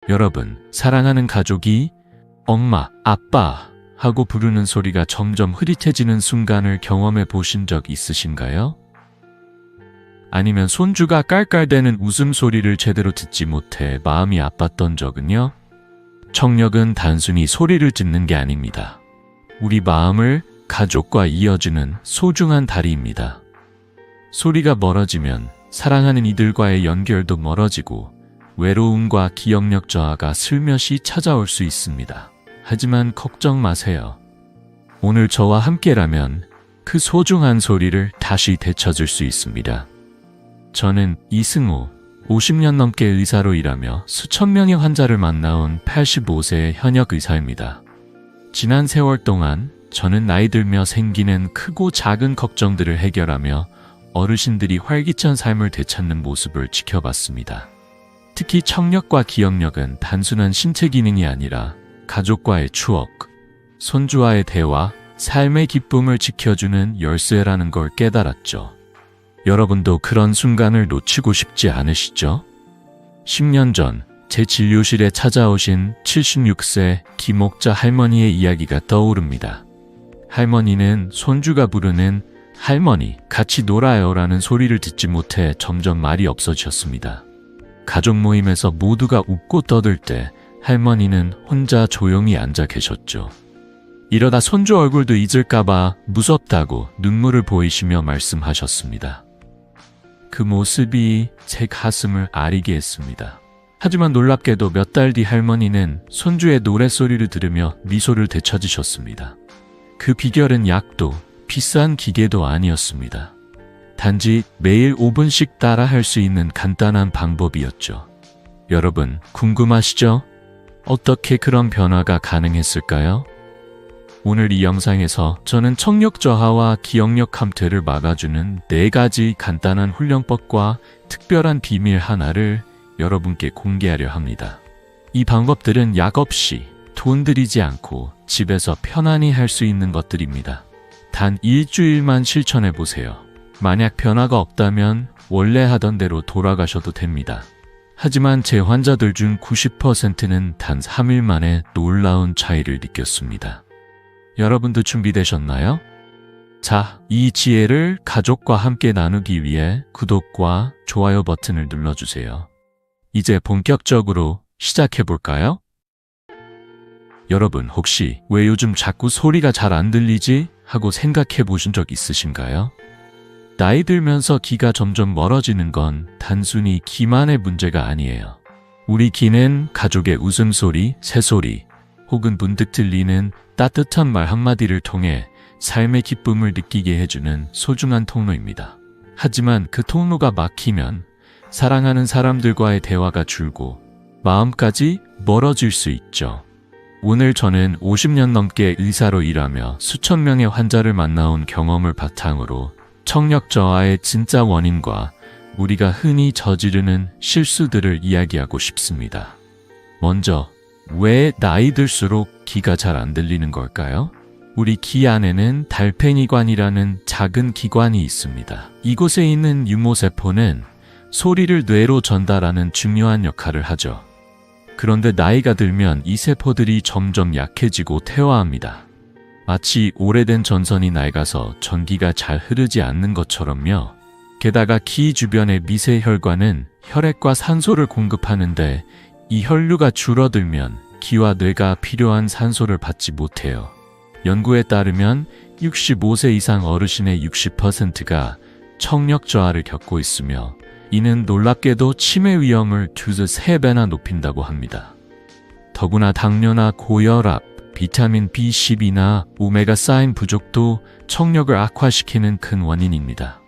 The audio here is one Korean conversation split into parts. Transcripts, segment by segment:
여러분, 사랑하는 가족이 엄마, 아빠 하고 부르는 소리가 점점 흐릿해지는 순간을 경험해 보신 적 있으신가요? 아니면 손주가 깔깔대는 웃음소리를 제대로 듣지 못해 마음이 아팠던 적은요? 청력은 단순히 소리를 듣는 게 아닙니다. 우리 마음을 가족과 이어주는 소중한 다리입니다. 소리가 멀어지면 사랑하는 이들과의 연결도 멀어지고 외로움과 기억력 저하가 슬며시 찾아올 수 있습니다. 하지만 걱정 마세요. 오늘 저와 함께라면 그 소중한 소리를 다시 되찾을 수 있습니다. 저는 이승우, 50년 넘게 의사로 일하며 수천 명의 환자를 만나온 85세의 현역 의사입니다. 지난 세월 동안 저는 나이 들며 생기는 크고 작은 걱정들을 해결하며 어르신들이 활기찬 삶을 되찾는 모습을 지켜봤습니다. 특히 청력과 기억력은 단순한 신체 기능이 아니라 가족과의 추억, 손주와의 대화, 삶의 기쁨을 지켜주는 열쇠라는 걸 깨달았죠. 여러분도 그런 순간을 놓치고 싶지 않으시죠? 10년 전 제 진료실에 찾아오신 76세 김옥자 할머니의 이야기가 떠오릅니다. 할머니는 손주가 부르는 할머니, 같이 놀아요라는 소리를 듣지 못해 점점 말이 없어지셨습니다. 가족 모임에서 모두가 웃고 떠들 때 할머니는 혼자 조용히 앉아 계셨죠. 이러다 손주 얼굴도 잊을까봐 무섭다고 눈물을 보이시며 말씀하셨습니다. 그 모습이 제 가슴을 아리게 했습니다. 하지만 놀랍게도 몇 달 뒤 할머니는 손주의 노랫소리를 들으며 미소를 되찾으셨습니다. 그 비결은 약도 비싼 기계도 아니었습니다. 단지 매일 5분씩 따라 할 수 있는 간단한 방법이었죠. 여러분, 궁금하시죠? 어떻게 그런 변화가 가능했을까요? 오늘 이 영상에서 저는 청력 저하와 기억력 감퇴를 막아주는 4가지 간단한 훈련법과 특별한 비밀 하나를 여러분께 공개하려 합니다. 이 방법들은 약 없이 돈 들이지 않고 집에서 편안히 할 수 있는 것들입니다. 단 일주일만 실천해 보세요. 만약 변화가 없다면 원래 하던 대로 돌아가셔도 됩니다. 하지만 제 환자들 중 90%는 단 3일 만에 놀라운 차이를 느꼈습니다. 여러분도 준비되셨나요? 자, 이 지혜를 가족과 함께 나누기 위해 구독과 좋아요 버튼을 눌러주세요. 이제 본격적으로 시작해볼까요? 여러분, 혹시 왜 요즘 자꾸 소리가 잘 안 들리지? 하고 생각해 보신 적 있으신가요? 나이 들면서 귀가 점점 멀어지는 건 단순히 귀만의 문제가 아니에요. 우리 귀는 가족의 웃음소리, 새소리, 혹은 문득 들리는 따뜻한 말 한마디를 통해 삶의 기쁨을 느끼게 해주는 소중한 통로입니다. 하지만 그 통로가 막히면 사랑하는 사람들과의 대화가 줄고 마음까지 멀어질 수 있죠. 오늘 저는 50년 넘게 의사로 일하며 수천 명의 환자를 만나온 경험을 바탕으로 청력 저하의 진짜 원인과 우리가 흔히 저지르는 실수들을 이야기하고 싶습니다. 먼저, 왜 나이 들수록 귀가 잘 안 들리는 걸까요? 우리 귀 안에는 달팽이관이라는 작은 기관이 있습니다. 이곳에 있는 유모세포는 소리를 뇌로 전달하는 중요한 역할을 하죠. 그런데 나이가 들면 이 세포들이 점점 약해지고 퇴화합니다. 마치 오래된 전선이 낡아서 전기가 잘 흐르지 않는 것처럼요. 게다가 귀 주변의 미세혈관은 혈액과 산소를 공급하는데 이 혈류가 줄어들면 귀와 뇌가 필요한 산소를 받지 못해요. 연구에 따르면 65세 이상 어르신의 60%가 청력 저하를 겪고 있으며 이는 놀랍게도 치매 위험을 2~3배나 높인다고 합니다. 더구나 당뇨나 고혈압, 비타민 B12나 오메가3 부족도 청력을 악화시키는 큰 원인입니다.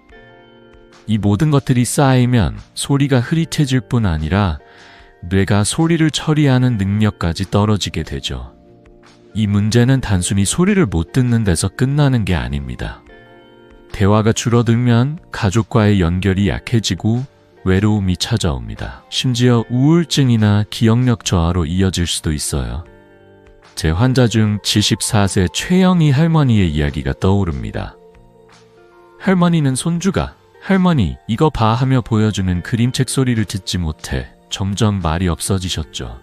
이 모든 것들이 쌓이면 소리가 흐릿해질 뿐 아니라 뇌가 소리를 처리하는 능력까지 떨어지게 되죠. 이 문제는 단순히 소리를 못 듣는 데서 끝나는 게 아닙니다. 대화가 줄어들면 가족과의 연결이 약해지고 외로움이 찾아옵니다. 심지어 우울증이나 기억력 저하로 이어질 수도 있어요. 제 환자 중 74세 최영희 할머니의 이야기가 떠오릅니다. 할머니는 손주가 "할머니, 이거 봐" 하며 보여주는 그림책 소리를 듣지 못해 점점 말이 없어지셨죠.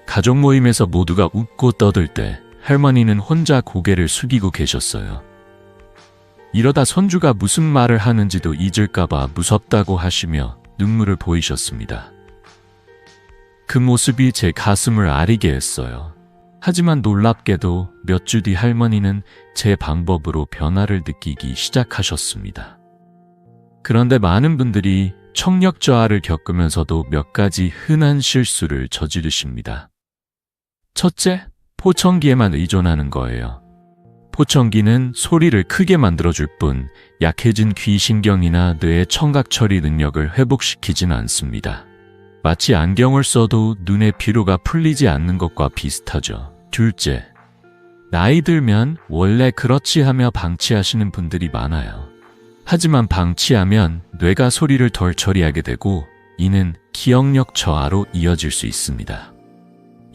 가족 모임에서 모두가 웃고 떠들 때 할머니는 혼자 고개를 숙이고 계셨어요. 이러다 손주가 무슨 말을 하는지도 잊을까봐 무섭다고 하시며 눈물을 보이셨습니다. 그 모습이 제 가슴을 아리게 했어요. 하지만 놀랍게도 몇 주 뒤 할머니는 제 방법으로 변화를 느끼기 시작하셨습니다. 그런데 많은 분들이 청력 저하를 겪으면서도 몇 가지 흔한 실수를 저지르십니다. 첫째, 포청기에만 의존하는 거예요. 포청기는 소리를 크게 만들어줄 뿐 약해진 귀 신경이나 뇌의 청각 처리 능력을 회복시키진 않습니다. 마치 안경을 써도 눈의 피로가 풀리지 않는 것과 비슷하죠. 둘째, 나이 들면 원래 그렇지 하며 방치하시는 분들이 많아요. 하지만 방치하면 뇌가 소리를 덜 처리하게 되고 이는 기억력 저하로 이어질 수 있습니다.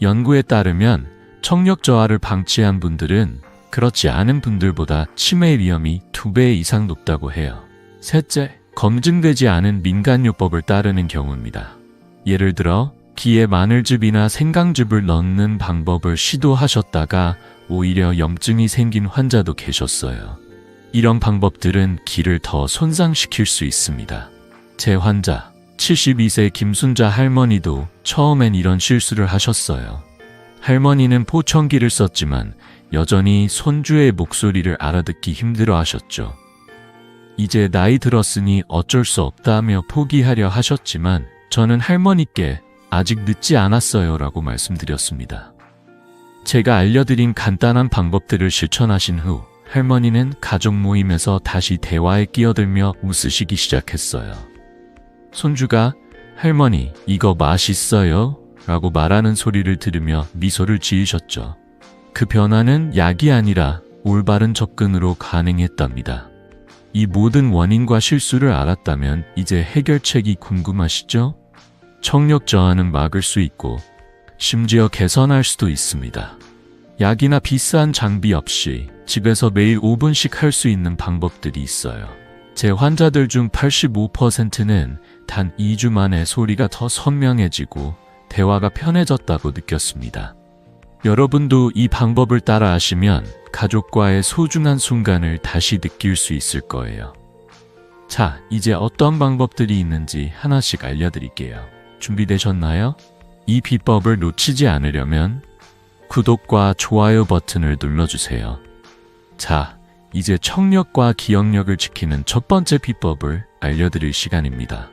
연구에 따르면 청력 저하를 방치한 분들은 그렇지 않은 분들보다 치매 위험이 2배 이상 높다고 해요. 셋째, 검증되지 않은 민간요법을 따르는 경우입니다. 예를 들어 귀에 마늘즙이나 생강즙을 넣는 방법을 시도하셨다가 오히려 염증이 생긴 환자도 계셨어요. 이런 방법들은 귀를 더 손상시킬 수 있습니다. 제 환자, 72세 김순자 할머니도 처음엔 이런 실수를 하셨어요. 할머니는 포청기를 썼지만 여전히 손주의 목소리를 알아듣기 힘들어 하셨죠. 이제 나이 들었으니 어쩔 수 없다며 포기하려 하셨지만 저는 할머니께 아직 늦지 않았어요 라고 말씀드렸습니다. 제가 알려드린 간단한 방법들을 실천하신 후 할머니는 가족 모임에서 다시 대화에 끼어들며 웃으시기 시작했어요. 손주가 할머니 이거 맛있어요? 라고 말하는 소리를 들으며 미소를 지으셨죠. 그 변화는 약이 아니라 올바른 접근으로 가능했답니다. 이 모든 원인과 실수를 알았다면 이제 해결책이 궁금하시죠? 청력 저하는 막을 수 있고 심지어 개선할 수도 있습니다. 약이나 비싼 장비 없이 집에서 매일 5분씩 할 수 있는 방법들이 있어요. 제 환자들 중 85%는 단 2주 만에 소리가 더 선명해지고 대화가 편해졌다고 느꼈습니다. 여러분도 이 방법을 따라 하시면 가족과의 소중한 순간을 다시 느낄 수 있을 거예요. 자, 이제 어떤 방법들이 있는지 하나씩 알려드릴게요. 준비되셨나요? 이 비법을 놓치지 않으려면 구독과 좋아요 버튼을 눌러주세요. 자, 이제 청력과 기억력을 지키는 첫 번째 비법을 알려드릴 시간입니다.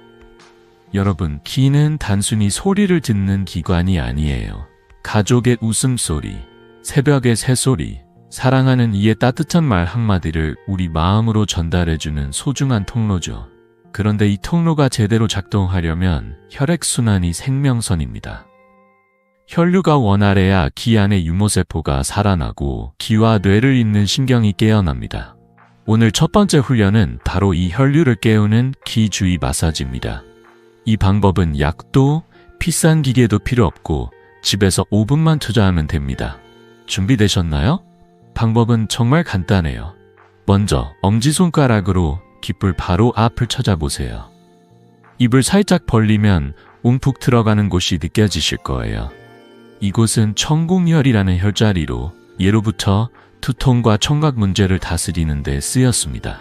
여러분, 귀는 단순히 소리를 듣는 기관이 아니에요. 가족의 웃음소리, 새벽의 새소리, 사랑하는 이의 따뜻한 말 한마디를 우리 마음으로 전달해주는 소중한 통로죠. 그런데 이 통로가 제대로 작동하려면 혈액순환이 생명선입니다. 혈류가 원활해야 귀 안의 유모세포가 살아나고 귀와 뇌를 잇는 신경이 깨어납니다. 오늘 첫 번째 훈련은 바로 이 혈류를 깨우는 귀 주위 마사지입니다. 이 방법은 약도 비싼 기계도 필요 없고 집에서 5분만 투자하면 됩니다. 준비되셨나요? 방법은 정말 간단해요. 먼저 엄지손가락으로 귓불 바로 앞을 찾아보세요. 입을 살짝 벌리면 움푹 들어가는 곳이 느껴지실 거예요. 이곳은 청궁혈이라는 혈자리로 예로부터 두통과 청각 문제를 다스리는 데 쓰였습니다.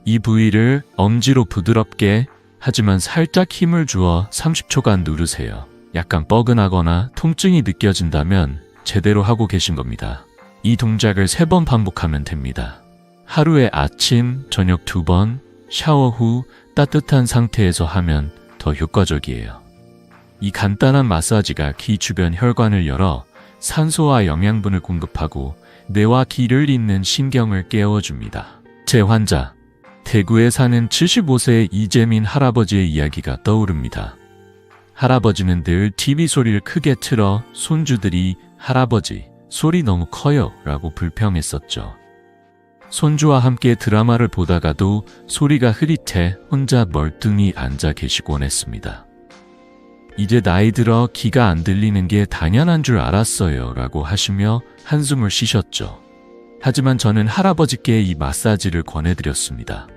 이 부위를 엄지로 부드럽게 하지만 살짝 힘을 주어 30초간 누르세요. 약간 뻐근하거나 통증이 느껴진다면 제대로 하고 계신 겁니다. 이 동작을 3번 반복하면 됩니다. 하루에 아침, 저녁 2번, 샤워 후 따뜻한 상태에서 하면 더 효과적이에요. 이 간단한 마사지가 귀 주변 혈관을 열어 산소와 영양분을 공급하고 뇌와 귀를 잇는 신경을 깨워줍니다. 제 환자, 대구에 사는 75세의 이재민 할아버지의 이야기가 떠오릅니다. 할아버지는 늘 TV 소리를 크게 틀어 손주들이 할아버지, 소리 너무 커요 라고 불평했었죠. 손주와 함께 드라마를 보다가도 소리가 흐릿해 혼자 멀뚱히 앉아 계시곤 했습니다. 이제 나이 들어 귀가 안 들리는 게 당연한 줄 알았어요 라고 하시며 한숨을 쉬셨죠. 하지만 저는 할아버지께 이 마사지를 권해드렸습니다.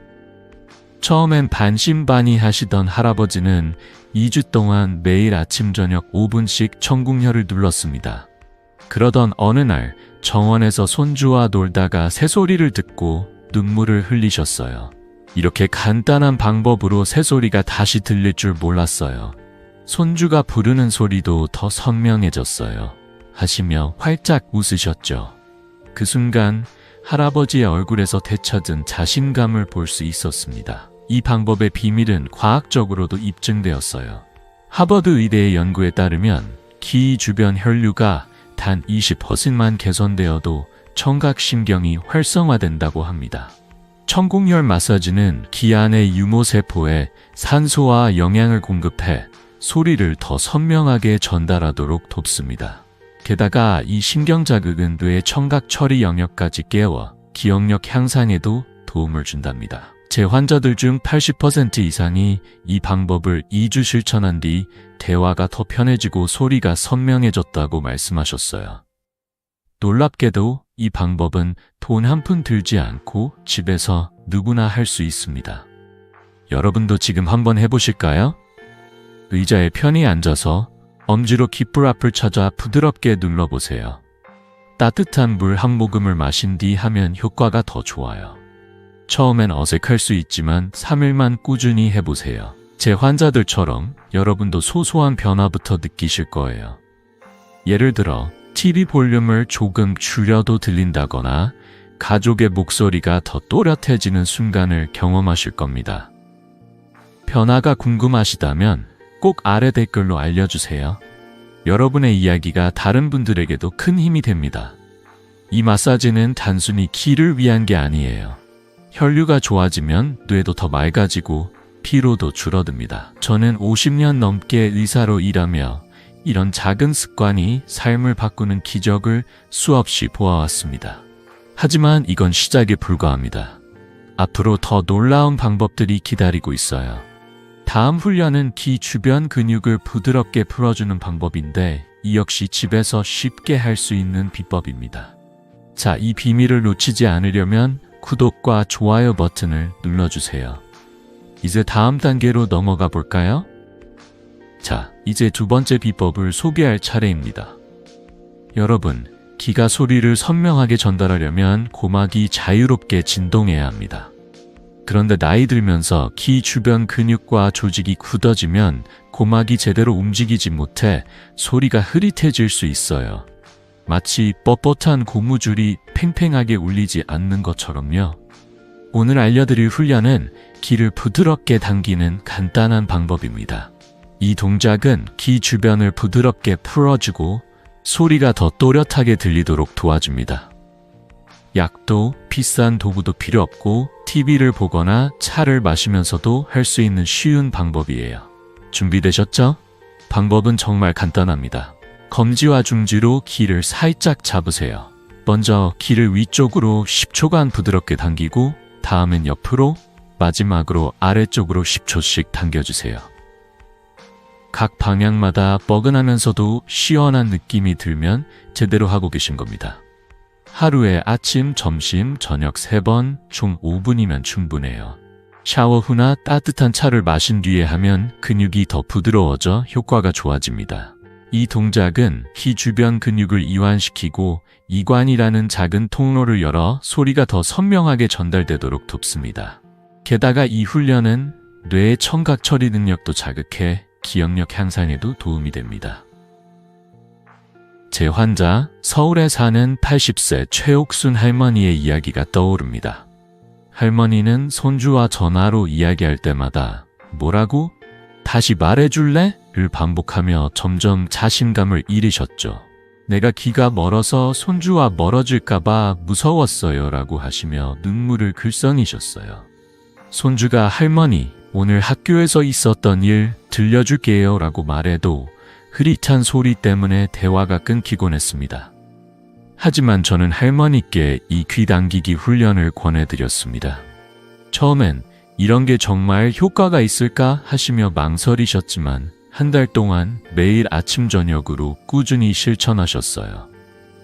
처음엔 반신반의 하시던 할아버지는 2주 동안 매일 아침 저녁 5분씩 청궁혈을 눌렀습니다. 그러던 어느 날 정원에서 손주와 놀다가 새소리를 듣고 눈물을 흘리셨어요. 이렇게 간단한 방법으로 새소리가 다시 들릴 줄 몰랐어요. 손주가 부르는 소리도 더 선명해졌어요. 하시며 활짝 웃으셨죠. 그 순간 할아버지의 얼굴에서 되찾은 자신감을 볼 수 있었습니다. 이 방법의 비밀은 과학적으로도 입증되었어요. 하버드 의대의 연구에 따르면 귀 주변 혈류가 단 20%만 개선되어도 청각신경이 활성화된다고 합니다. 청궁혈 마사지는 귀 안의 유모세포에 산소와 영양을 공급해 소리를 더 선명하게 전달하도록 돕습니다. 게다가 이 신경 자극은 뇌의 청각 처리 영역까지 깨워 기억력 향상에도 도움을 준답니다. 제 환자들 중 80% 이상이 이 방법을 2주 실천한 뒤 대화가 더 편해지고 소리가 선명해졌다고 말씀하셨어요. 놀랍게도 이 방법은 돈 한 푼 들지 않고 집에서 누구나 할 수 있습니다. 여러분도 지금 한번 해보실까요? 의자에 편히 앉아서 엄지로 귓불 앞을 찾아 부드럽게 눌러보세요. 따뜻한 물 한 모금을 마신 뒤 하면 효과가 더 좋아요. 처음엔 어색할 수 있지만 3일만 꾸준히 해보세요. 제 환자들처럼 여러분도 소소한 변화부터 느끼실 거예요. 예를 들어 TV 볼륨을 조금 줄여도 들린다거나 가족의 목소리가 더 또렷해지는 순간을 경험하실 겁니다. 변화가 궁금하시다면 꼭 아래 댓글로 알려주세요. 여러분의 이야기가 다른 분들에게도 큰 힘이 됩니다. 이 마사지는 단순히 귀를 위한 게 아니에요. 혈류가 좋아지면 뇌도 더 맑아지고 피로도 줄어듭니다. 저는 50년 넘게 의사로 일하며 이런 작은 습관이 삶을 바꾸는 기적을 수없이 보아왔습니다. 하지만 이건 시작에 불과합니다. 앞으로 더 놀라운 방법들이 기다리고 있어요. 다음 훈련은 귀 주변 근육을 부드럽게 풀어주는 방법인데 이 역시 집에서 쉽게 할 수 있는 비법입니다. 자, 이 비밀을 놓치지 않으려면 구독과 좋아요 버튼을 눌러주세요. 이제 다음 단계로 넘어가 볼까요? 자, 이제 두 번째 비법을 소개할 차례입니다. 여러분, 귀가 소리를 선명하게 전달하려면 고막이 자유롭게 진동해야 합니다. 그런데 나이 들면서 귀 주변 근육과 조직이 굳어지면 고막이 제대로 움직이지 못해 소리가 흐릿해질 수 있어요. 마치 뻣뻣한 고무줄이 팽팽하게 울리지 않는 것처럼요. 오늘 알려드릴 훈련은 귀를 부드럽게 당기는 간단한 방법입니다. 이 동작은 귀 주변을 부드럽게 풀어주고 소리가 더 또렷하게 들리도록 도와줍니다. 약도 비싼 도구도 필요 없고 TV를 보거나 차를 마시면서도 할 수 있는 쉬운 방법이에요. 준비되셨죠? 방법은 정말 간단합니다. 검지와 중지로 귀를 살짝 잡으세요. 먼저 귀를 위쪽으로 10초간 부드럽게 당기고 다음엔 옆으로, 마지막으로 아래쪽으로 10초씩 당겨주세요. 각 방향마다 뻐근하면서도 시원한 느낌이 들면 제대로 하고 계신 겁니다. 하루에 아침, 점심, 저녁 3번, 총 5분이면 충분해요. 샤워 후나 따뜻한 차를 마신 뒤에 하면 근육이 더 부드러워져 효과가 좋아집니다. 이 동작은 귀 주변 근육을 이완시키고 이관이라는 작은 통로를 열어 소리가 더 선명하게 전달되도록 돕습니다. 게다가 이 훈련은 뇌의 청각 처리 능력도 자극해 기억력 향상에도 도움이 됩니다. 제 환자, 서울에 사는 80세 최옥순 할머니의 이야기가 떠오릅니다. 할머니는 손주와 전화로 이야기할 때마다 "뭐라고? 다시 말해줄래?" 를 반복하며 점점 자신감을 잃으셨죠. "내가 귀가 멀어서 손주와 멀어질까봐 무서웠어요 라고 하시며 눈물을 글썽이셨어요. 손주가 "할머니, 오늘 학교에서 있었던 일 들려줄게요 라고 말해도 흐릿한 소리 때문에 대화가 끊기곤 했습니다. 하지만 저는 할머니께 이 귀 당기기 훈련을 권해드렸습니다. 처음엔 이런 게 정말 효과가 있을까 하시며 망설이셨지만 한 달 동안 매일 아침 저녁으로 꾸준히 실천하셨어요.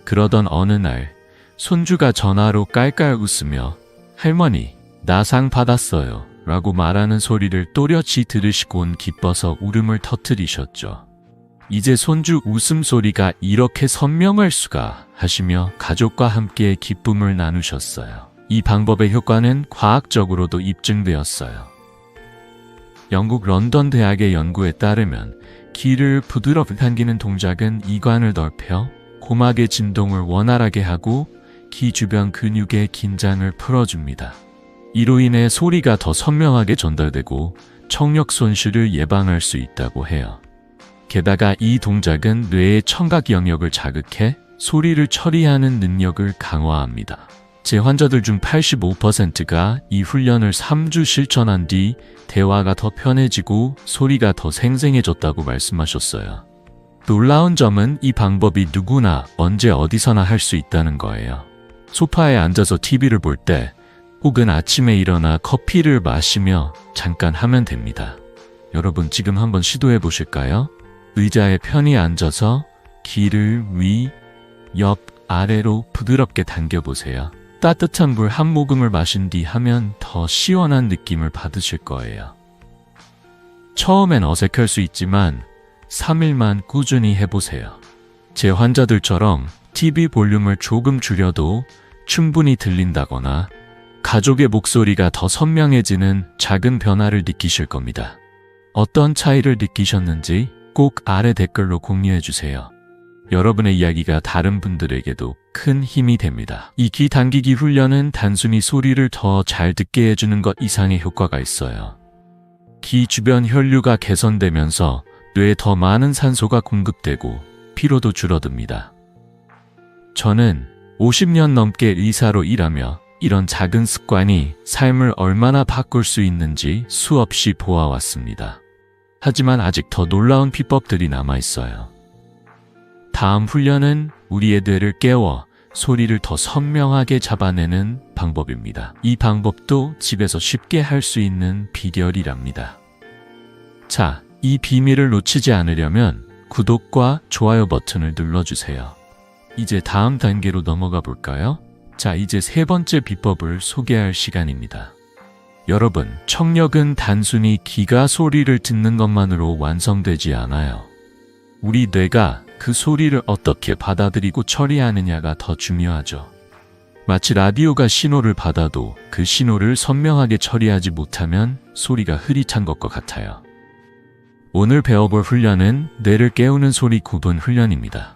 그러던 어느 날 손주가 전화로 깔깔 웃으며 "할머니, 나 상 받았어요. 라고 말하는 소리를 또렷이 들으시곤 기뻐서 울음을 터뜨리셨죠. 이제 손주 웃음소리가 이렇게 선명할 수가 하시며 가족과 함께 기쁨을 나누셨어요. 이 방법의 효과는 과학적으로도 입증되었어요. 영국 런던 대학의 연구에 따르면 귀를 부드럽게 당기는 동작은 이관을 넓혀 고막의 진동을 원활하게 하고 귀 주변 근육의 긴장을 풀어줍니다. 이로 인해 소리가 더 선명하게 전달되고 청력 손실을 예방할 수 있다고 해요. 게다가 이 동작은 뇌의 청각 영역을 자극해 소리를 처리하는 능력을 강화합니다. 제 환자들 중 85%가 이 훈련을 3주 실천한 뒤 대화가 더 편해지고 소리가 더 생생해졌다고 말씀하셨어요. 놀라운 점은 이 방법이 누구나 언제 어디서나 할 수 있다는 거예요. 소파에 앉아서 TV를 볼 때 혹은 아침에 일어나 커피를 마시며 잠깐 하면 됩니다. 여러분 지금 한번 시도해 보실까요? 의자에 편히 앉아서 귀를 위, 옆, 아래로 부드럽게 당겨보세요. 따뜻한 물 한 모금을 마신 뒤 하면 더 시원한 느낌을 받으실 거예요. 처음엔 어색할 수 있지만 3일만 꾸준히 해보세요. 제 환자들처럼 TV 볼륨을 조금 줄여도 충분히 들린다거나 가족의 목소리가 더 선명해지는 작은 변화를 느끼실 겁니다. 어떤 차이를 느끼셨는지 꼭 아래 댓글로 공유해주세요. 여러분의 이야기가 다른 분들에게도 큰 힘이 됩니다. 이 귀 당기기 훈련은 단순히 소리를 더 잘 듣게 해주는 것 이상의 효과가 있어요. 귀 주변 혈류가 개선되면서 뇌에 더 많은 산소가 공급되고 피로도 줄어듭니다. 저는 50년 넘게 의사로 일하며 이런 작은 습관이 삶을 얼마나 바꿀 수 있는지 수없이 보아왔습니다. 하지만 아직 더 놀라운 비법들이 남아있어요. 다음 훈련은 우리의 뇌를 깨워 소리를 더 선명하게 잡아내는 방법입니다. 이 방법도 집에서 쉽게 할 수 있는 비결이랍니다. 자, 이 비밀을 놓치지 않으려면 구독과 좋아요 버튼을 눌러주세요. 이제 다음 단계로 넘어가 볼까요? 자, 이제 세 번째 비법을 소개할 시간입니다. 여러분, 청력은 단순히 귀가 소리를 듣는 것만으로 완성되지 않아요. 우리 뇌가 그 소리를 어떻게 받아들이고 처리하느냐가 더 중요하죠. 마치 라디오가 신호를 받아도 그 신호를 선명하게 처리하지 못하면 소리가 흐릿한 것과 같아요. 오늘 배워볼 훈련은 뇌를 깨우는 소리 구분 훈련입니다.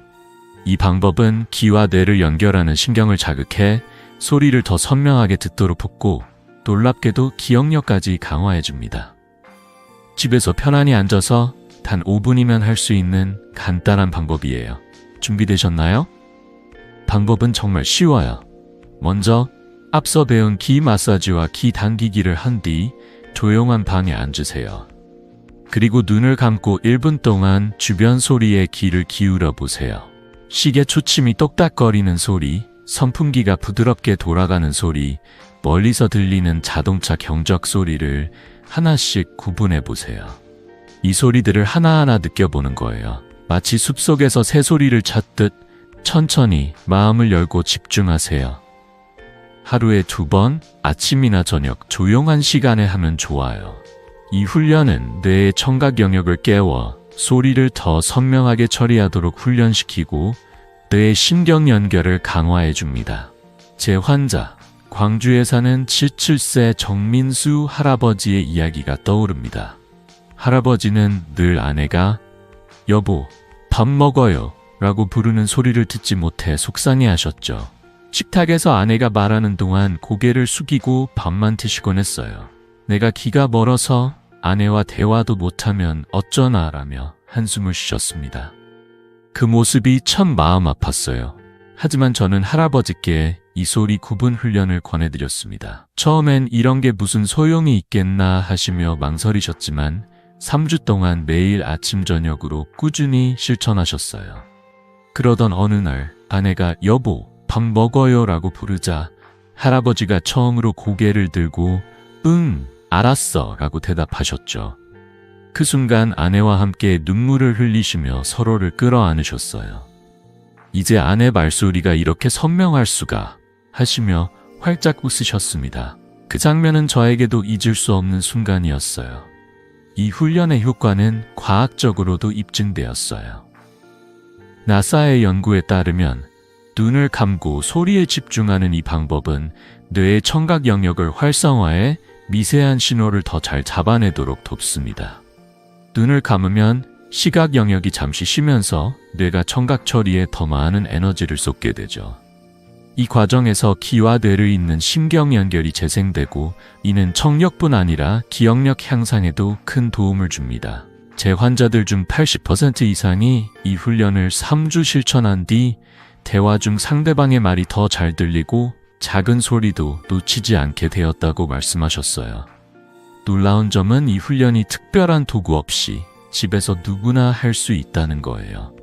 이 방법은 귀와 뇌를 연결하는 신경을 자극해 소리를 더 선명하게 듣도록 돕고 놀랍게도 기억력까지 강화해줍니다. 집에서 편안히 앉아서 단 5분이면 할 수 있는 간단한 방법이에요. 준비되셨나요? 방법은 정말 쉬워요. 먼저 앞서 배운 귀 마사지와 귀 당기기를 한 뒤 조용한 방에 앉으세요. 그리고 눈을 감고 1분 동안 주변 소리에 귀를 기울여 보세요. 시계 초침이 똑딱거리는 소리, 선풍기가 부드럽게 돌아가는 소리, 멀리서 들리는 자동차 경적 소리를 하나씩 구분해 보세요. 이 소리들을 하나하나 느껴보는 거예요. 마치 숲속에서 새소리를 찾듯 천천히 마음을 열고 집중하세요. 하루에 2번, 아침이나 저녁 조용한 시간에 하면 좋아요. 이 훈련은 뇌의 청각 영역을 깨워 소리를 더 선명하게 처리하도록 훈련시키고 뇌의 신경 연결을 강화해 줍니다. 제 환자, 광주에 사는 77세 정민수 할아버지의 이야기가 떠오릅니다. 할아버지는 늘 아내가 여보, 밥 먹어요 라고 부르는 소리를 듣지 못해 속상해 하셨죠. 식탁에서 아내가 말하는 동안 고개를 숙이고 밥만 드시곤 했어요. 내가 귀가 멀어서 아내와 대화도 못하면 어쩌나 라며 한숨을 쉬셨습니다. 그 모습이 참 마음 아팠어요. 하지만 저는 할아버지께 이 소리 구분 훈련을 권해드렸습니다. 처음엔 이런 게 무슨 소용이 있겠나 하시며 망설이셨지만 3주 동안 매일 아침 저녁으로 꾸준히 실천하셨어요. 그러던 어느 날 아내가 여보, 밥 먹어요 라고 부르자 할아버지가 처음으로 고개를 들고 응, 알았어 라고 대답하셨죠. 그 순간 아내와 함께 눈물을 흘리시며 서로를 끌어안으셨어요. 이제 아내 말소리가 이렇게 선명할 수가 하시며 활짝 웃으셨습니다. 그 장면은 저에게도 잊을 수 없는 순간이었어요. 이 훈련의 효과는 과학적으로도 입증되었어요. 나사의 연구에 따르면 눈을 감고 소리에 집중하는 이 방법은 뇌의 청각 영역을 활성화해 미세한 신호를 더 잘 잡아내도록 돕습니다. 눈을 감으면 시각 영역이 잠시 쉬면서 뇌가 청각 처리에 더 많은 에너지를 쏟게 되죠. 이 과정에서 귀와 뇌를 잇는 신경 연결이 재생되고 이는 청력뿐 아니라 기억력 향상에도 큰 도움을 줍니다. 제 환자들 중 80% 이상이 이 훈련을 3주 실천한 뒤 대화 중 상대방의 말이 더 잘 들리고 작은 소리도 놓치지 않게 되었다고 말씀하셨어요. 놀라운 점은 이 훈련이 특별한 도구 없이 집에서 누구나 할 수 있다는 거예요.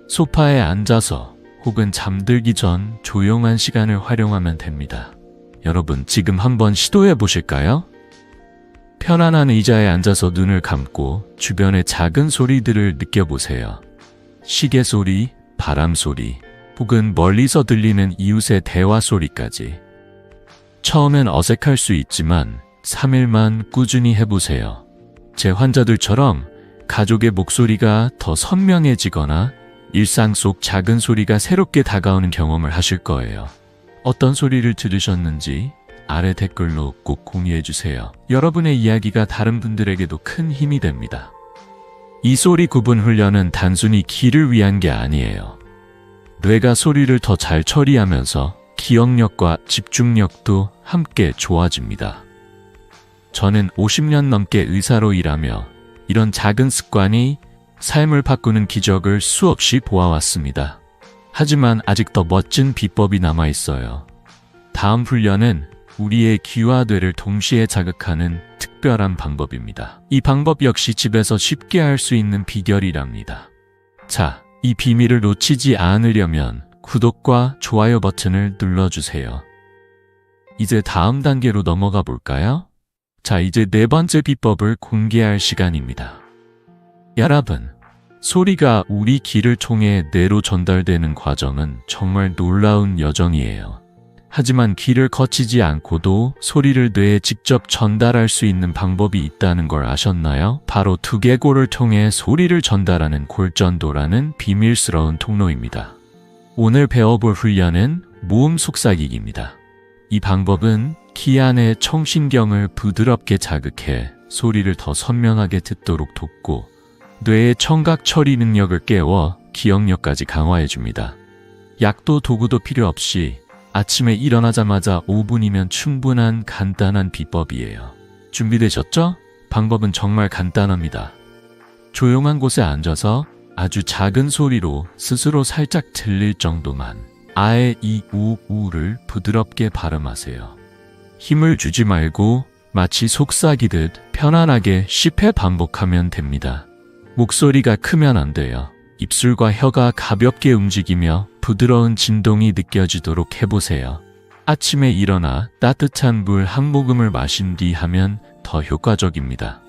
소파에 앉아서 혹은 잠들기 전 조용한 시간을 활용하면 됩니다. 여러분, 지금 한번 시도해 보실까요? 편안한 의자에 앉아서 눈을 감고 주변의 작은 소리들을 느껴보세요. 시계 소리, 바람 소리, 혹은 멀리서 들리는 이웃의 대화 소리까지. 처음엔 어색할 수 있지만 3일만 꾸준히 해보세요. 제 환자들처럼 가족의 목소리가 더 선명해지거나 일상 속 작은 소리가 새롭게 다가오는 경험을 하실 거예요. 어떤 소리를 들으셨는지 아래 댓글로 꼭 공유해주세요. 여러분의 이야기가 다른 분들에게도 큰 힘이 됩니다. 이 소리 구분 훈련은 단순히 귀를 위한 게 아니에요. 뇌가 소리를 더 잘 처리하면서 기억력과 집중력도 함께 좋아집니다. 저는 50년 넘게 의사로 일하며 이런 작은 습관이 삶을 바꾸는 기적을 수없이 보아왔습니다. 하지만 아직 더 멋진 비법이 남아 있어요. 다음 훈련은 우리의 귀와 뇌를 동시에 자극하는 특별한 방법입니다. 이 방법 역시 집에서 쉽게 할 수 있는 비결이랍니다. 자, 이 비밀을 놓치지 않으려면 구독과 좋아요 버튼을 눌러주세요. 이제 다음 단계로 넘어가 볼까요? 자, 이제 네 번째 비법을 공개할 시간입니다. 여러분, 소리가 우리 귀를 통해 뇌로 전달되는 과정은 정말 놀라운 여정이에요. 하지만 귀를 거치지 않고도 소리를 뇌에 직접 전달할 수 있는 방법이 있다는 걸 아셨나요? 바로 두개골을 통해 소리를 전달하는 골전도라는 비밀스러운 통로입니다. 오늘 배워볼 훈련은 모음 속삭이기입니다. 이 방법은 귀 안의 청신경을 부드럽게 자극해 소리를 더 선명하게 듣도록 돕고 뇌의 청각 처리 능력을 깨워 기억력까지 강화해줍니다. 약도 도구도 필요 없이 아침에 일어나자마자 5분이면 충분한 간단한 비법이에요. 준비되셨죠? 방법은 정말 간단합니다. 조용한 곳에 앉아서 아주 작은 소리로 스스로 살짝 들릴 정도만 아의 이, 우, 우를 부드럽게 발음하세요. 힘을 주지 말고 마치 속삭이듯 편안하게 10회 반복하면 됩니다. 목소리가 크면 안 돼요. 입술과 혀가 가볍게 움직이며 부드러운 진동이 느껴지도록 해보세요. 아침에 일어나 따뜻한 물 한 모금을 마신 뒤 하면 더 효과적입니다.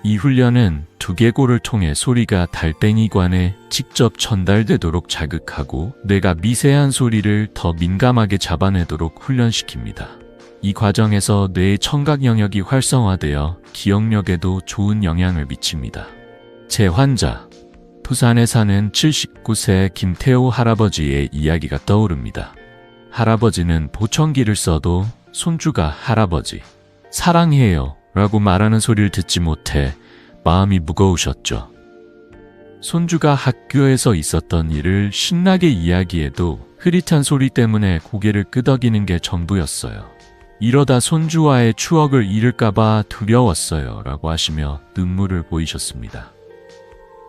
이 훈련은 두개골을 통해 소리가 달팽이관에 직접 전달되도록 자극하고 뇌가 미세한 소리를 더 민감하게 잡아내도록 훈련시킵니다. 이 과정에서 뇌의 청각 영역이 활성화되어 기억력에도 좋은 영향을 미칩니다. 제 환자, 부산에 사는 79세 김태호 할아버지의 이야기가 떠오릅니다. 할아버지는 보청기를 써도 손주가 할아버지, 사랑해요 라고 말하는 소리를 듣지 못해 마음이 무거우셨죠. 손주가 학교에서 있었던 일을 신나게 이야기해도 흐릿한 소리 때문에 고개를 끄덕이는 게 전부였어요. 이러다 손주와의 추억을 잃을까봐 두려웠어요 라고 하시며 눈물을 보이셨습니다.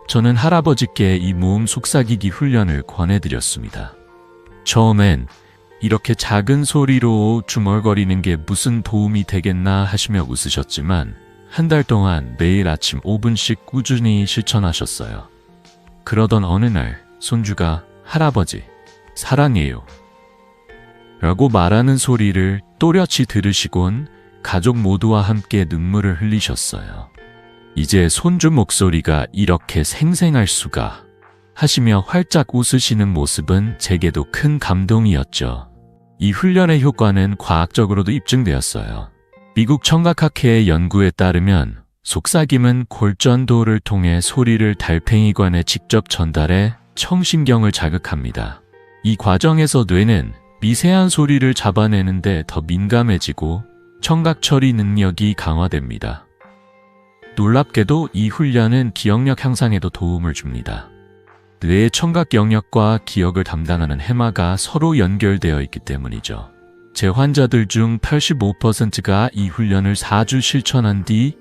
저는 할아버지께 이 모음 속삭이기 훈련을 권해드렸습니다. 처음엔 이렇게 작은 소리로 중얼거리는 게 무슨 도움이 되겠나 하시며 웃으셨지만 한 달 동안 매일 아침 5분씩 꾸준히 실천하셨어요. 그러던 어느 날 손주가 할아버지, 사랑해요 라고 말하는 소리를 또렷이 들으시곤 가족 모두와 함께 눈물을 흘리셨어요. 이제 손주 목소리가 이렇게 생생할 수가 하시며 활짝 웃으시는 모습은 제게도 큰 감동이었죠. 이 훈련의 효과는 과학적으로도 입증되었어요. 미국 청각학회의 연구에 따르면 속삭임은 골전도를 통해 소리를 달팽이관에 직접 전달해 청신경을 자극합니다. 이 과정에서 뇌는 미세한 소리를 잡아내는데 더 민감해지고 청각 처리 능력이 강화됩니다. 놀랍게도 이 훈련은 기억력 향상에도 도움을 줍니다. 뇌의 청각 영역과 기억을 담당하는 해마가 서로 연결되어 있기 때문이죠. 제 환자들 중 85%가 이 훈련을 4주 실천한 뒤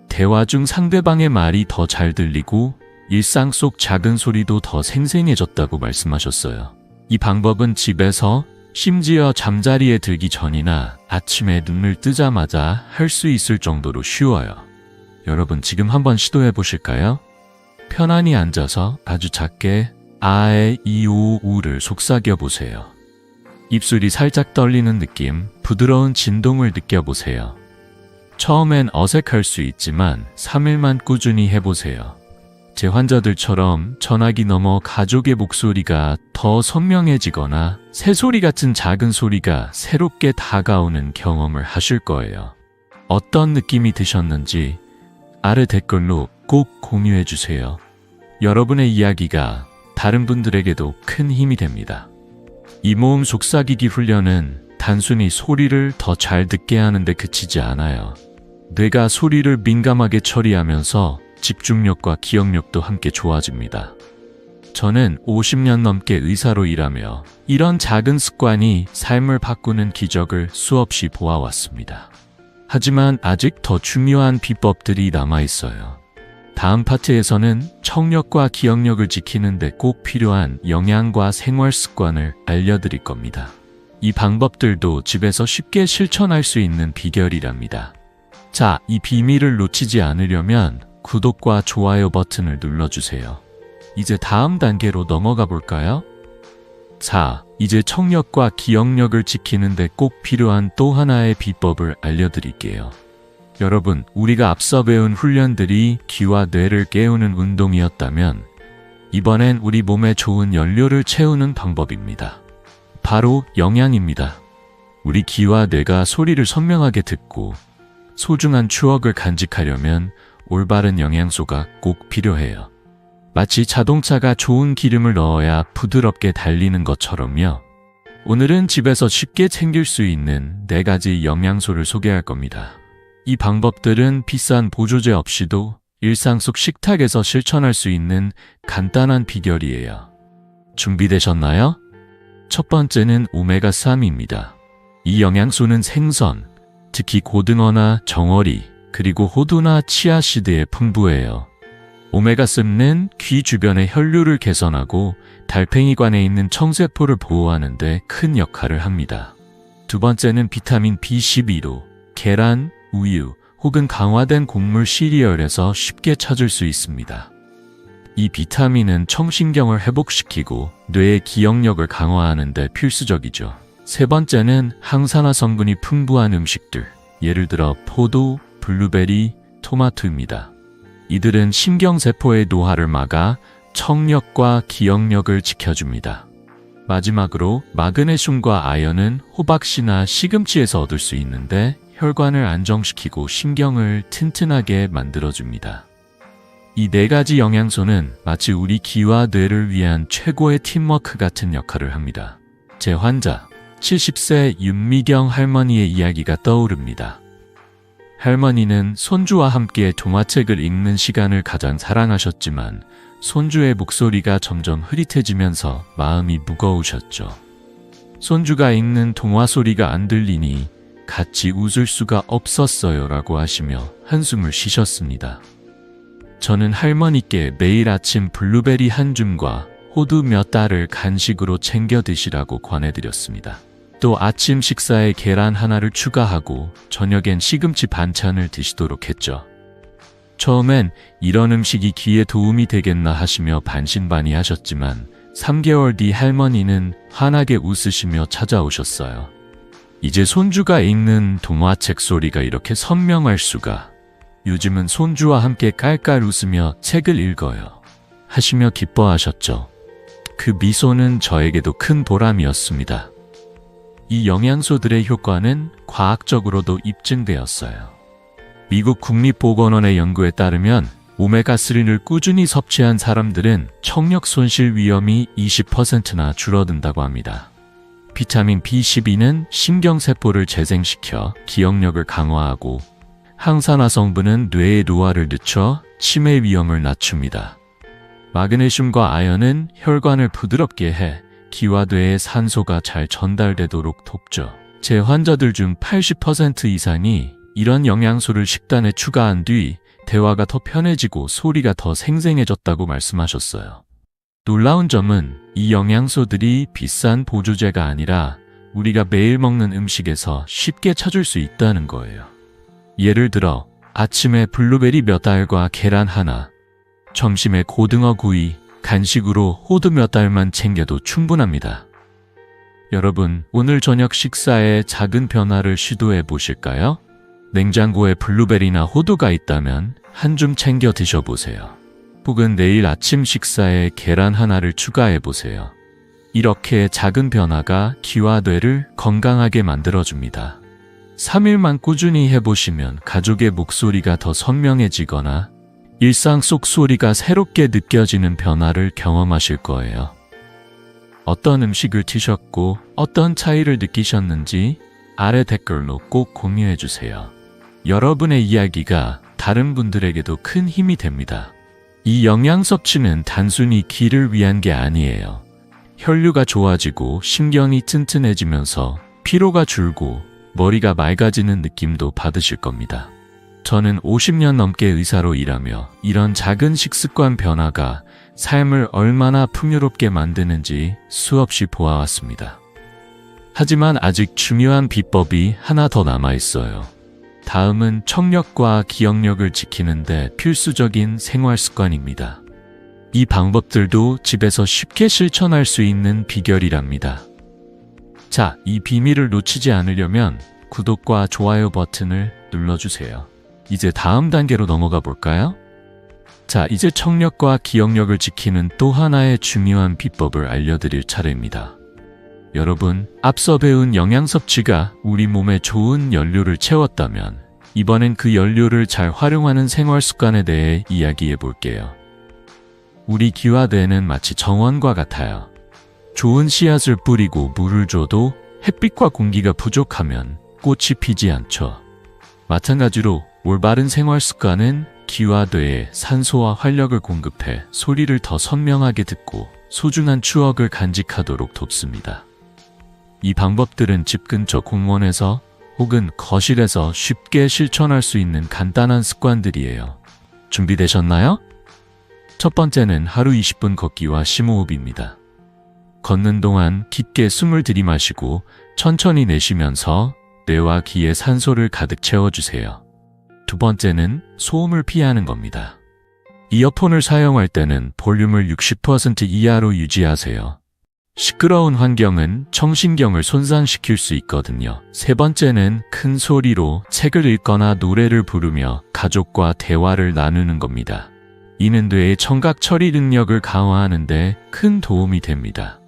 대화 중 상대방의 말이 더 잘 들리고 일상 속 작은 소리도 더 생생해졌다고 말씀하셨어요. 이 방법은 집에서 심지어 잠자리에 들기 전이나 아침에 눈을 뜨자마자 할 수 있을 정도로 쉬워요. 여러분 지금 한번 시도해 보실까요? 편안히 앉아서 아주 작게 아에 이오 우를 속삭여 보세요. 입술이 살짝 떨리는 느낌, 부드러운 진동을 느껴보세요. 처음엔 어색할 수 있지만 3일만 꾸준히 해보세요. 제 환자들처럼 전화기 너머 가족의 목소리가 더 선명해지거나 새소리 같은 작은 소리가 새롭게 다가오는 경험을 하실 거예요. 어떤 느낌이 드셨는지 아래 댓글로 꼭 공유해 주세요. 여러분의 이야기가 다른 분들에게도 큰 힘이 됩니다. 이 모음 속삭이기 훈련은 단순히 소리를 더 잘 듣게 하는데 그치지 않아요. 뇌가 소리를 민감하게 처리하면서 집중력과 기억력도 함께 좋아집니다. 저는 50년 넘게 의사로 일하며 이런 작은 습관이 삶을 바꾸는 기적을 수없이 보아왔습니다. 하지만 아직 더 중요한 비법들이 남아있어요. 다음 파트에서는 청력과 기억력을 지키는 데 꼭 필요한 영양과 생활 습관을 알려드릴 겁니다. 이 방법들도 집에서 쉽게 실천할 수 있는 비결이랍니다. 자, 이 비밀을 놓치지 않으려면 구독과 좋아요 버튼을 눌러주세요. 이제 다음 단계로 넘어가 볼까요? 자, 이제 청력과 기억력을 지키는 데 꼭 필요한 또 하나의 비법을 알려드릴게요. 여러분, 우리가 앞서 배운 훈련들이 귀와 뇌를 깨우는 운동이었다면 이번엔 우리 몸에 좋은 연료를 채우는 방법입니다. 바로 영양입니다. 우리 귀와 뇌가 소리를 선명하게 듣고 소중한 추억을 간직하려면 올바른 영양소가 꼭 필요해요. 마치 자동차가 좋은 기름을 넣어야 부드럽게 달리는 것처럼요. 오늘은 집에서 쉽게 챙길 수 있는 4가지 영양소를 소개할 겁니다. 이 방법들은 비싼 보조제 없이도 일상 속 식탁에서 실천할 수 있는 간단한 비결이에요. 준비되셨나요? 첫 번째는 오메가3입니다. 이 영양소는 생선, 특히 고등어나 정어리, 그리고 호두나 치아씨드에 풍부해요. 오메가3는 귀 주변의 혈류를 개선하고 달팽이관에 있는 청세포를 보호하는 데 큰 역할을 합니다. 두 번째는 비타민 B12로 계란, 우유 혹은 강화된 곡물 시리얼에서 쉽게 찾을 수 있습니다. 이 비타민은 청신경을 회복시키고 뇌의 기억력을 강화하는 데 필수적이죠. 세 번째는 항산화 성분이 풍부한 음식들, 예를 들어 포도, 블루베리, 토마토입니다. 이들은 신경세포의 노화를 막아 청력과 기억력을 지켜줍니다. 마지막으로 마그네슘과 아연은 호박씨나 시금치에서 얻을 수 있는데 혈관을 안정시키고 신경을 튼튼하게 만들어줍니다. 이 4가지 영양소는 마치 우리 귀와 뇌를 위한 최고의 팀워크 같은 역할을 합니다. 제 환자, 70세 윤미경 할머니의 이야기가 떠오릅니다. 할머니는 손주와 함께 동화책을 읽는 시간을 가장 사랑하셨지만 손주의 목소리가 점점 흐릿해지면서 마음이 무거우셨죠. 손주가 읽는 동화 소리가 안 들리니 같이 웃을 수가 없었어요 라고 하시며 한숨을 쉬셨습니다. 저는 할머니께 매일 아침 블루베리 한 줌과 호두 몇 달을 간식으로 챙겨 드시라고 권해드렸습니다. 또 아침 식사에 계란 하나를 추가하고 저녁엔 시금치 반찬을 드시도록 했죠. 처음엔 이런 음식이 귀에 도움이 되겠나 하시며 반신반의하셨지만 3개월 뒤 할머니는 환하게 웃으시며 찾아오셨어요. 이제 손주가 읽는 동화책 소리가 이렇게 선명할 수가. 요즘은 손주와 함께 깔깔 웃으며 책을 읽어요. 하시며 기뻐하셨죠. 그 미소는 저에게도 큰 보람이었습니다. 이 영양소들의 효과는 과학적으로도 입증되었어요. 미국 국립보건원의 연구에 따르면 오메가3를 꾸준히 섭취한 사람들은 청력 손실 위험이 20%나 줄어든다고 합니다. 비타민 B12는 신경세포를 재생시켜 기억력을 강화하고 항산화 성분은 뇌의 노화를 늦춰 치매 위험을 낮춥니다. 마그네슘과 아연은 혈관을 부드럽게 해 기와뇌에 산소가 잘 전달되도록 돕죠. 제 환자들 중 80% 이상이 이런 영양소를 식단에 추가한 뒤 대화가 더 편해지고 소리가 더 생생해졌다고 말씀하셨어요. 놀라운 점은 이 영양소들이 비싼 보조제가 아니라 우리가 매일 먹는 음식에서 쉽게 찾을 수 있다는 거예요. 예를 들어 아침에 블루베리 몇 알과 계란 하나, 점심에 고등어 구이, 간식으로 호두 몇 알만 챙겨도 충분합니다. 여러분, 오늘 저녁 식사에 작은 변화를 시도해 보실까요? 냉장고에 블루베리나 호두가 있다면 한 줌 챙겨 드셔보세요. 혹은 내일 아침 식사에 계란 하나를 추가해 보세요. 이렇게 작은 변화가 귀와 뇌를 건강하게 만들어줍니다. 3일만 꾸준히 해보시면 가족의 목소리가 더 선명해지거나 일상 속 소리가 새롭게 느껴지는 변화를 경험하실 거예요. 어떤 음식을 드셨고 어떤 차이를 느끼셨는지 아래 댓글로 꼭 공유해주세요. 여러분의 이야기가 다른 분들에게도 큰 힘이 됩니다. 이 영양 섭취는 단순히 귀를 위한 게 아니에요. 혈류가 좋아지고 신경이 튼튼해지면서 피로가 줄고 머리가 맑아지는 느낌도 받으실 겁니다. 저는 50년 넘게 의사로 일하며 이런 작은 식습관 변화가 삶을 얼마나 풍요롭게 만드는지 수없이 보아왔습니다. 하지만 아직 중요한 비법이 하나 더 남아있어요. 다음은 청력과 기억력을 지키는데 필수적인 생활 습관입니다. 이 방법들도 집에서 쉽게 실천할 수 있는 비결이랍니다. 자, 이 비밀을 놓치지 않으려면 구독과 좋아요 버튼을 눌러주세요. 이제 다음 단계로 넘어가 볼까요? 자, 이제 청력과 기억력을 지키는 또 하나의 중요한 비법을 알려드릴 차례입니다. 여러분, 앞서 배운 영양 섭취가 우리 몸에 좋은 연료를 채웠다면 이번엔 그 연료를 잘 활용하는 생활 습관에 대해 이야기해 볼게요. 우리 귀와 뇌는 마치 정원과 같아요. 좋은 씨앗을 뿌리고 물을 줘도 햇빛과 공기가 부족하면 꽃이 피지 않죠. 마찬가지로 올바른 생활 습관은 귀와 뇌에 산소와 활력을 공급해 소리를 더 선명하게 듣고 소중한 추억을 간직하도록 돕습니다. 이 방법들은 집 근처 공원에서 혹은 거실에서 쉽게 실천할 수 있는 간단한 습관들이에요. 준비되셨나요? 첫 번째는 하루 20분 걷기와 심호흡입니다. 걷는 동안 깊게 숨을 들이마시고 천천히 내쉬면서 뇌와 귀에 산소를 가득 채워주세요. 두 번째는 소음을 피하는 겁니다. 이어폰을 사용할 때는 볼륨을 60% 이하로 유지하세요. 시끄러운 환경은 청신경을 손상시킬 수 있거든요. 세 번째는 큰 소리로 책을 읽거나 노래를 부르며 가족과 대화를 나누는 겁니다. 이는 뇌의 청각 처리 능력을 강화하는 데 큰 도움이 됩니다.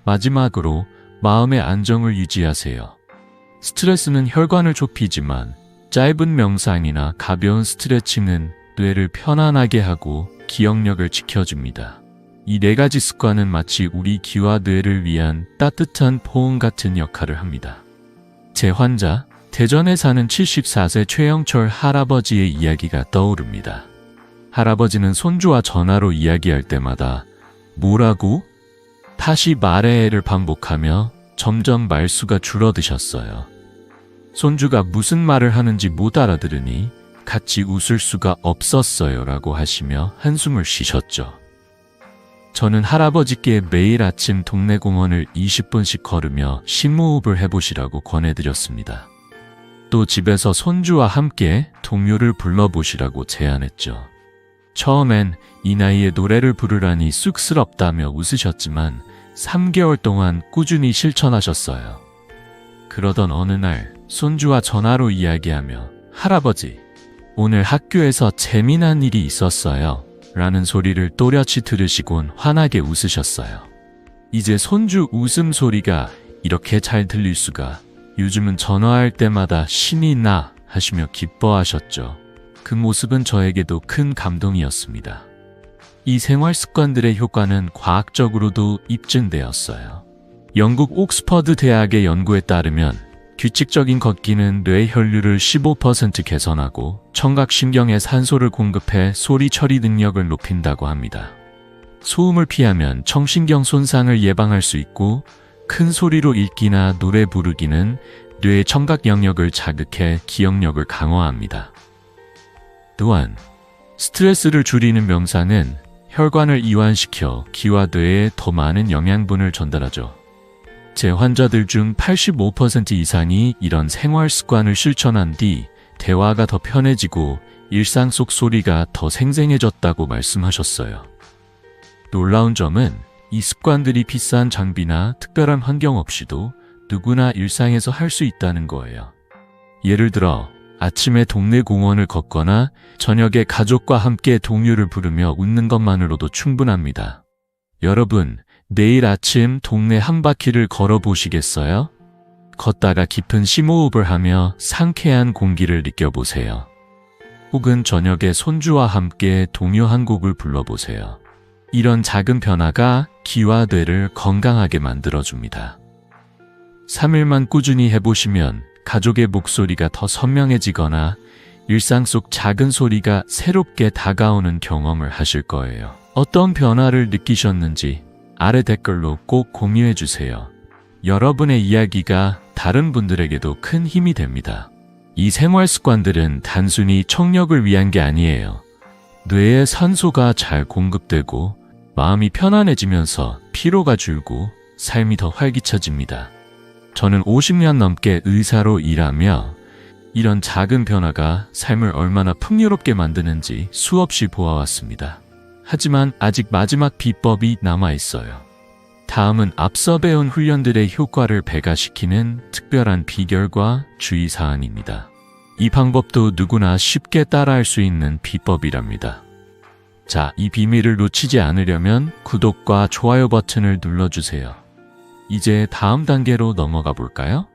마지막으로 마음의 안정을 유지하세요. 스트레스는 혈관을 좁히지만 짧은 명상이나 가벼운 스트레칭은 뇌를 편안하게 하고 기억력을 지켜줍니다. 이 네 가지 습관은 마치 우리 귀와 뇌를 위한 따뜻한 포옹 같은 역할을 합니다. 제 환자, 대전에 사는 74세 최영철 할아버지의 이야기가 떠오릅니다. 할아버지는 손주와 전화로 이야기할 때마다 뭐라고? 다시 말해를 반복하며 점점 말수가 줄어드셨어요. 손주가 무슨 말을 하는지 못 알아들으니 같이 웃을 수가 없었어요 라고 하시며 한숨을 쉬셨죠. 저는 할아버지께 매일 아침 동네 공원을 20분씩 걸으며 심호흡을 해보시라고 권해드렸습니다. 또 집에서 손주와 함께 동요를 불러보시라고 제안했죠. 처음엔 이 나이에 노래를 부르라니 쑥스럽다며 웃으셨지만 3개월 동안 꾸준히 실천하셨어요. 그러던 어느 날 손주와 전화로 이야기하며 할아버지, 오늘 학교에서 재미난 일이 있었어요 라는 소리를 또렷이 들으시곤 환하게 웃으셨어요. 이제 손주 웃음소리가 이렇게 잘 들릴 수가. 요즘은 전화할 때마다 신이 나 하시며 기뻐하셨죠. 그 모습은 저에게도 큰 감동이었습니다. 이 생활 습관들의 효과는 과학적으로도 입증되었어요. 영국 옥스퍼드 대학의 연구에 따르면 규칙적인 걷기는 뇌 혈류를 15% 개선하고 청각신경에 산소를 공급해 소리 처리 능력을 높인다고 합니다. 소음을 피하면 청신경 손상을 예방할 수 있고, 큰 소리로 읽기나 노래 부르기는 뇌의 청각 영역을 자극해 기억력을 강화합니다. 또한 스트레스를 줄이는 명상은 혈관을 이완시켜 기와 뇌에 더 많은 영양분을 전달하죠. 제 환자들 중 85% 이상이 이런 생활 습관을 실천한 뒤 대화가 더 편해지고 일상 속 소리가 더 생생해졌다고 말씀하셨어요. 놀라운 점은 이 습관들이 비싼 장비나 특별한 환경 없이도 누구나 일상에서 할 수 있다는 거예요. 예를 들어 아침에 동네 공원을 걷거나 저녁에 가족과 함께 동요를 부르며 웃는 것만으로도 충분합니다. 여러분, 내일 아침 동네 한 바퀴를 걸어보시겠어요? 걷다가 깊은 심호흡을 하며 상쾌한 공기를 느껴보세요. 혹은 저녁에 손주와 함께 동요 한 곡을 불러보세요. 이런 작은 변화가 귀와 뇌를 건강하게 만들어줍니다. 3일만 꾸준히 해보시면 가족의 목소리가 더 선명해지거나 일상 속 작은 소리가 새롭게 다가오는 경험을 하실 거예요. 어떤 변화를 느끼셨는지 아래 댓글로 꼭 공유해주세요. 여러분의 이야기가 다른 분들에게도 큰 힘이 됩니다. 이 생활 습관들은 단순히 청력을 위한 게 아니에요. 뇌에 산소가 잘 공급되고 마음이 편안해지면서 피로가 줄고 삶이 더 활기차집니다. 저는 50년 넘게 의사로 일하며 이런 작은 변화가 삶을 얼마나 풍요롭게 만드는지 수없이 보아왔습니다. 하지만 아직 마지막 비법이 남아있어요. 다음은 앞서 배운 훈련들의 효과를 배가시키는 특별한 비결과 주의사항입니다. 이 방법도 누구나 쉽게 따라할 수 있는 비법이랍니다. 자, 이 비밀을 놓치지 않으려면 구독과 좋아요 버튼을 눌러주세요. 이제 다음 단계로 넘어가 볼까요?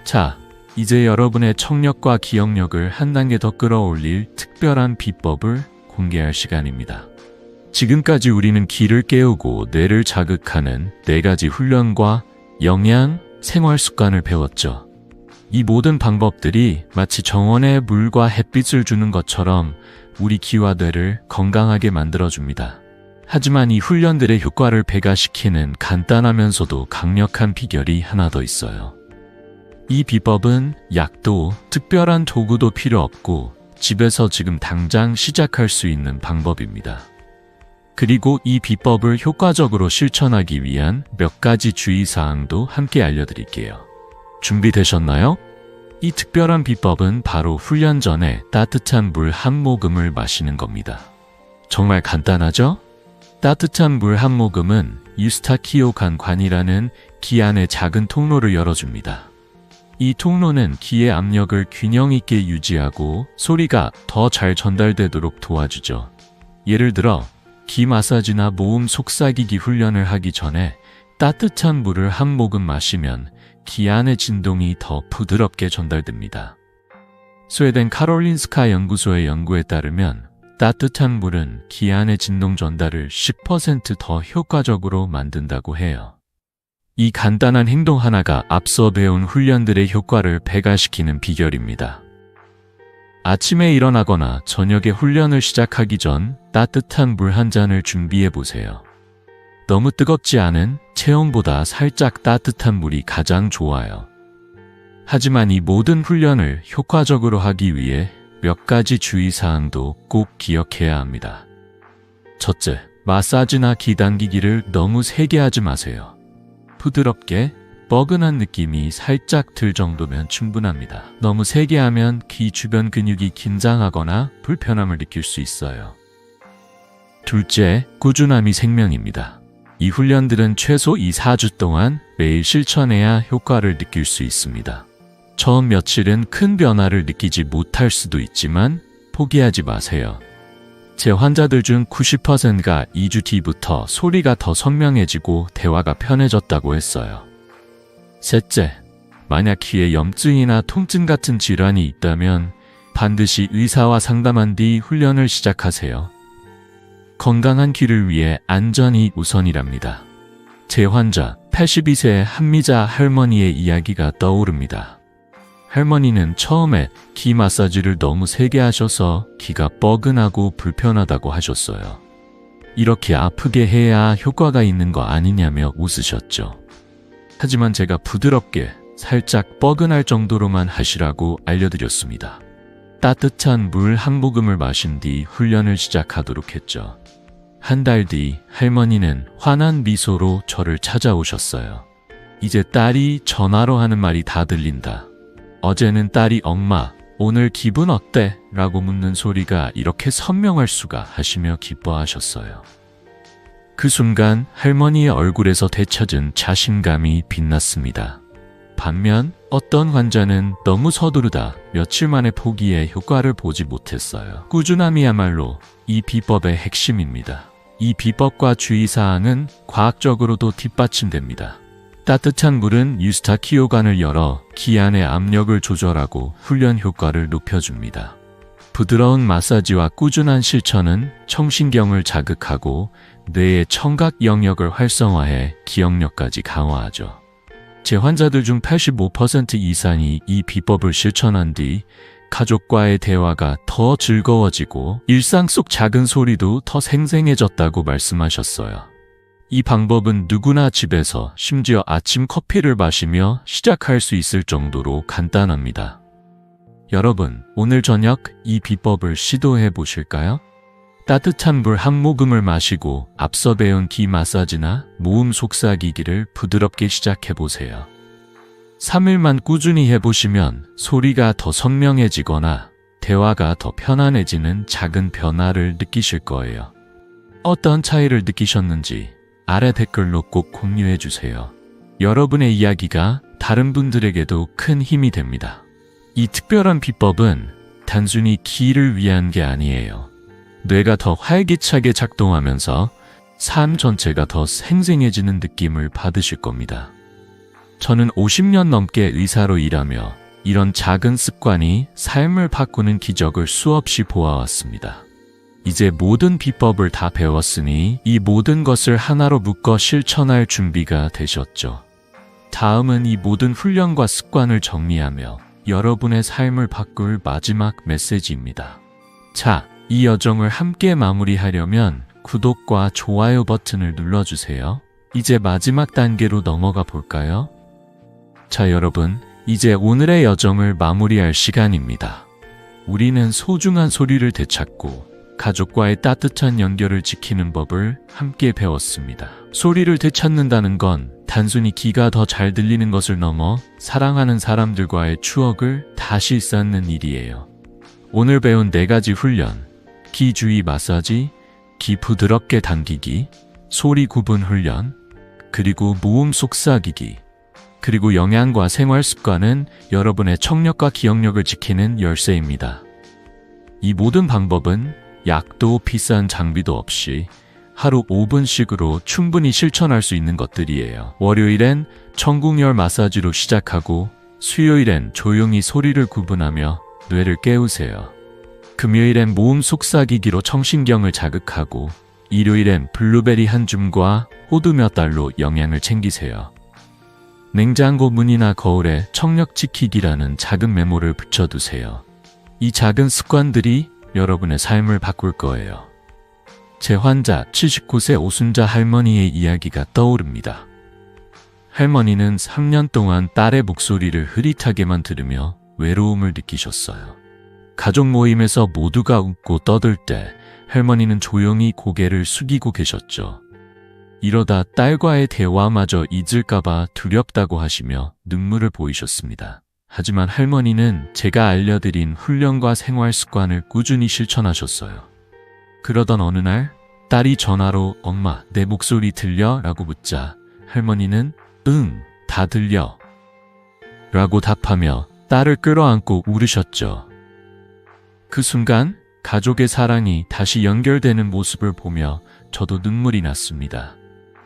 자, 이제 여러분의 청력과 기억력을 한 단계 더 끌어올릴 특별한 비법을 공개할 시간입니다. 지금까지 우리는 귀를 깨우고 뇌를 자극하는 4가지 훈련과 영양, 생활 습관을 배웠죠. 이 모든 방법들이 마치 정원에 물과 햇빛을 주는 것처럼 우리 귀와 뇌를 건강하게 만들어줍니다. 하지만 이 훈련들의 효과를 배가시키는 간단하면서도 강력한 비결이 하나 더 있어요. 이 비법은 약도 특별한 도구도 필요 없고 집에서 지금 당장 시작할 수 있는 방법입니다. 그리고 이 비법을 효과적으로 실천하기 위한 몇 가지 주의사항도 함께 알려드릴게요. 준비되셨나요? 이 특별한 비법은 바로 훈련 전에 따뜻한 물 한 모금을 마시는 겁니다. 정말 간단하죠? 따뜻한 물 한 모금은 유스타키오간관이라는 귀 안의 작은 통로를 열어줍니다. 이 통로는 귀의 압력을 균형 있게 유지하고 소리가 더 잘 전달되도록 도와주죠. 예를 들어 귀 마사지나 모음 속삭이기 훈련을 하기 전에 따뜻한 물을 한 모금 마시면 귀 안의 진동이 더 부드럽게 전달됩니다. 스웨덴 카롤린스카 연구소의 연구에 따르면 따뜻한 물은 귀 안의 진동 전달을 10% 더 효과적으로 만든다고 해요. 이 간단한 행동 하나가 앞서 배운 훈련들의 효과를 배가시키는 비결입니다. 아침에 일어나거나 저녁에 훈련을 시작하기 전 따뜻한 물 한 잔을 준비해 보세요. 너무 뜨겁지 않은 체온보다 살짝 따뜻한 물이 가장 좋아요. 하지만 이 모든 훈련을 효과적으로 하기 위해 몇 가지 주의사항도 꼭 기억해야 합니다. 첫째, 마사지나 귀 당기기를 너무 세게 하지 마세요. 부드럽게 뻐근한 느낌이 살짝 들 정도면 충분합니다. 너무 세게 하면 귀 주변 근육이 긴장하거나 불편함을 느낄 수 있어요. 둘째, 꾸준함이 생명입니다. 이 훈련들은 최소 2-4주 동안 매일 실천해야 효과를 느낄 수 있습니다. 처음 며칠은 큰 변화를 느끼지 못할 수도 있지만 포기하지 마세요. 제 환자들 중 90%가 2주 뒤부터 소리가 더 선명해지고 대화가 편해졌다고 했어요. 셋째, 만약 귀에 염증이나 통증 같은 질환이 있다면 반드시 의사와 상담한 뒤 훈련을 시작하세요. 건강한 귀를 위해 안전이 우선이랍니다. 제 환자 82세의 한미자 할머니의 이야기가 떠오릅니다. 할머니는 처음에 귀 마사지를 너무 세게 하셔서 귀가 뻐근하고 불편하다고 하셨어요. 이렇게 아프게 해야 효과가 있는 거 아니냐며 웃으셨죠. 하지만 제가 부드럽게 살짝 뻐근할 정도로만 하시라고 알려드렸습니다. 따뜻한 물 한 모금을 마신 뒤 훈련을 시작하도록 했죠. 한 달 뒤 할머니는 환한 미소로 저를 찾아오셨어요. 이제 딸이 전화로 하는 말이 다 들린다. 어제는 딸이 엄마, 오늘 기분 어때? 라고 묻는 소리가 이렇게 선명할 수가 하시며 기뻐하셨어요. 그 순간 할머니의 얼굴에서 되찾은 자신감이 빛났습니다. 반면 어떤 환자는 너무 서두르다 며칠 만에 포기해 효과를 보지 못했어요. 꾸준함이야말로 이 비법의 핵심입니다. 이 비법과 주의사항은 과학적으로도 뒷받침됩니다. 따뜻한 물은 유스타키오관을 열어 귀 안의 압력을 조절하고 훈련 효과를 높여줍니다. 부드러운 마사지와 꾸준한 실천은 청신경을 자극하고 뇌의 청각 영역을 활성화해 기억력까지 강화하죠. 제 환자들 중 85% 이상이 이 비법을 실천한 뒤 가족과의 대화가 더 즐거워지고 일상 속 작은 소리도 더 생생해졌다고 말씀하셨어요. 이 방법은 누구나 집에서 심지어 아침 커피를 마시며 시작할 수 있을 정도로 간단합니다. 여러분, 오늘 저녁 이 비법을 시도해 보실까요? 따뜻한 물 한 모금을 마시고 앞서 배운 귀 마사지나 모음 속삭이기를 부드럽게 시작해 보세요. 3일만 꾸준히 해보시면 소리가 더 선명해지거나 대화가 더 편안해지는 작은 변화를 느끼실 거예요. 어떤 차이를 느끼셨는지 아래 댓글로 꼭 공유해 주세요. 여러분의 이야기가 다른 분들에게도 큰 힘이 됩니다. 이 특별한 비법은 단순히 귀를 위한 게 아니에요. 뇌가 더 활기차게 작동하면서 삶 전체가 더 생생해지는 느낌을 받으실 겁니다. 저는 50년 넘게 의사로 일하며 이런 작은 습관이 삶을 바꾸는 기적을 수없이 보아왔습니다. 이제 모든 비법을 다 배웠으니 이 모든 것을 하나로 묶어 실천할 준비가 되셨죠. 다음은 이 모든 훈련과 습관을 정리하며 여러분의 삶을 바꿀 마지막 메시지입니다. 자, 이 여정을 함께 마무리하려면 구독과 좋아요 버튼을 눌러주세요. 이제 마지막 단계로 넘어가 볼까요? 자, 여러분, 이제 오늘의 여정을 마무리할 시간입니다. 우리는 소중한 소리를 되찾고 가족과의 따뜻한 연결을 지키는 법을 함께 배웠습니다. 소리를 되찾는다는 건 단순히 귀가 더 잘 들리는 것을 넘어 사랑하는 사람들과의 추억을 다시 쌓는 일이에요. 오늘 배운 4가지 훈련, 귀 주위 마사지, 귀 부드럽게 당기기, 소리 구분 훈련, 그리고 모음 속삭이기, 그리고 영양과 생활 습관은 여러분의 청력과 기억력을 지키는 열쇠입니다. 이 모든 방법은 약도 비싼 장비도 없이 하루 5분씩으로 충분히 실천할 수 있는 것들이에요. 월요일엔 천궁열 마사지로 시작하고 수요일엔 조용히 소리를 구분하며 뇌를 깨우세요. 금요일엔 모음 속삭이기로 청신경을 자극하고 일요일엔 블루베리 한 줌과 호두 몇 알로 영양을 챙기세요. 냉장고 문이나 거울에 청력 지키기라는 작은 메모를 붙여두세요. 이 작은 습관들이 여러분의 삶을 바꿀 거예요. 제 환자 79세 오순자 할머니의 이야기가 떠오릅니다. 할머니는 3년 동안 딸의 목소리를 흐릿하게만 들으며 외로움을 느끼셨어요. 가족 모임에서 모두가 웃고 떠들 때 할머니는 조용히 고개를 숙이고 계셨죠. 이러다 딸과의 대화마저 잊을까봐 두렵다고 하시며 눈물을 보이셨습니다. 하지만 할머니는 제가 알려드린 훈련과 생활 습관을 꾸준히 실천하셨어요. 그러던 어느 날 딸이 전화로 엄마, 내 목소리 들려? 라고 묻자 할머니는 응, 다 들려 라고 답하며 딸을 끌어안고 울으셨죠. 그 순간 가족의 사랑이 다시 연결되는 모습을 보며 저도 눈물이 났습니다.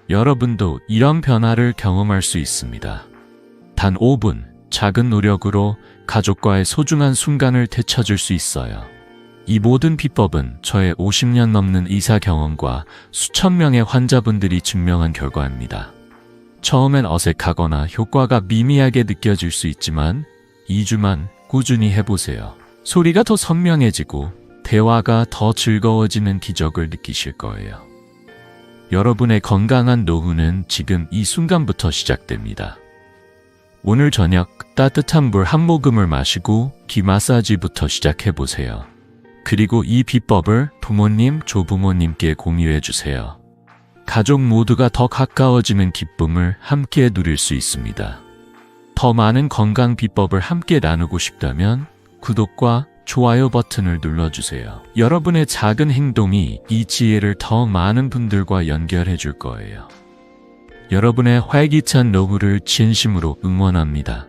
여러분도 이런 변화를 경험할 수 있습니다. 단 5분, 작은 노력으로 가족과의 소중한 순간을 되찾을 수 있어요. 이 모든 비법은 저의 50년 넘는 의사 경험과 수천 명의 환자분들이 증명한 결과입니다. 처음엔 어색하거나 효과가 미미하게 느껴질 수 있지만 2주만 꾸준히 해보세요. 소리가 더 선명해지고 대화가 더 즐거워지는 기적을 느끼실 거예요. 여러분의 건강한 노후는 지금 이 순간부터 시작됩니다. 오늘 저녁 따뜻한 물 한 모금을 마시고 귀 마사지부터 시작해보세요. 그리고 이 비법을 부모님, 조부모님께 공유해주세요. 가족 모두가 더 가까워지는 기쁨을 함께 누릴 수 있습니다. 더 많은 건강 비법을 함께 나누고 싶다면 구독과 좋아요 버튼을 눌러주세요. 여러분의 작은 행동이 이 지혜를 더 많은 분들과 연결해 줄 거예요. 여러분의 활기찬 노후를 진심으로 응원합니다.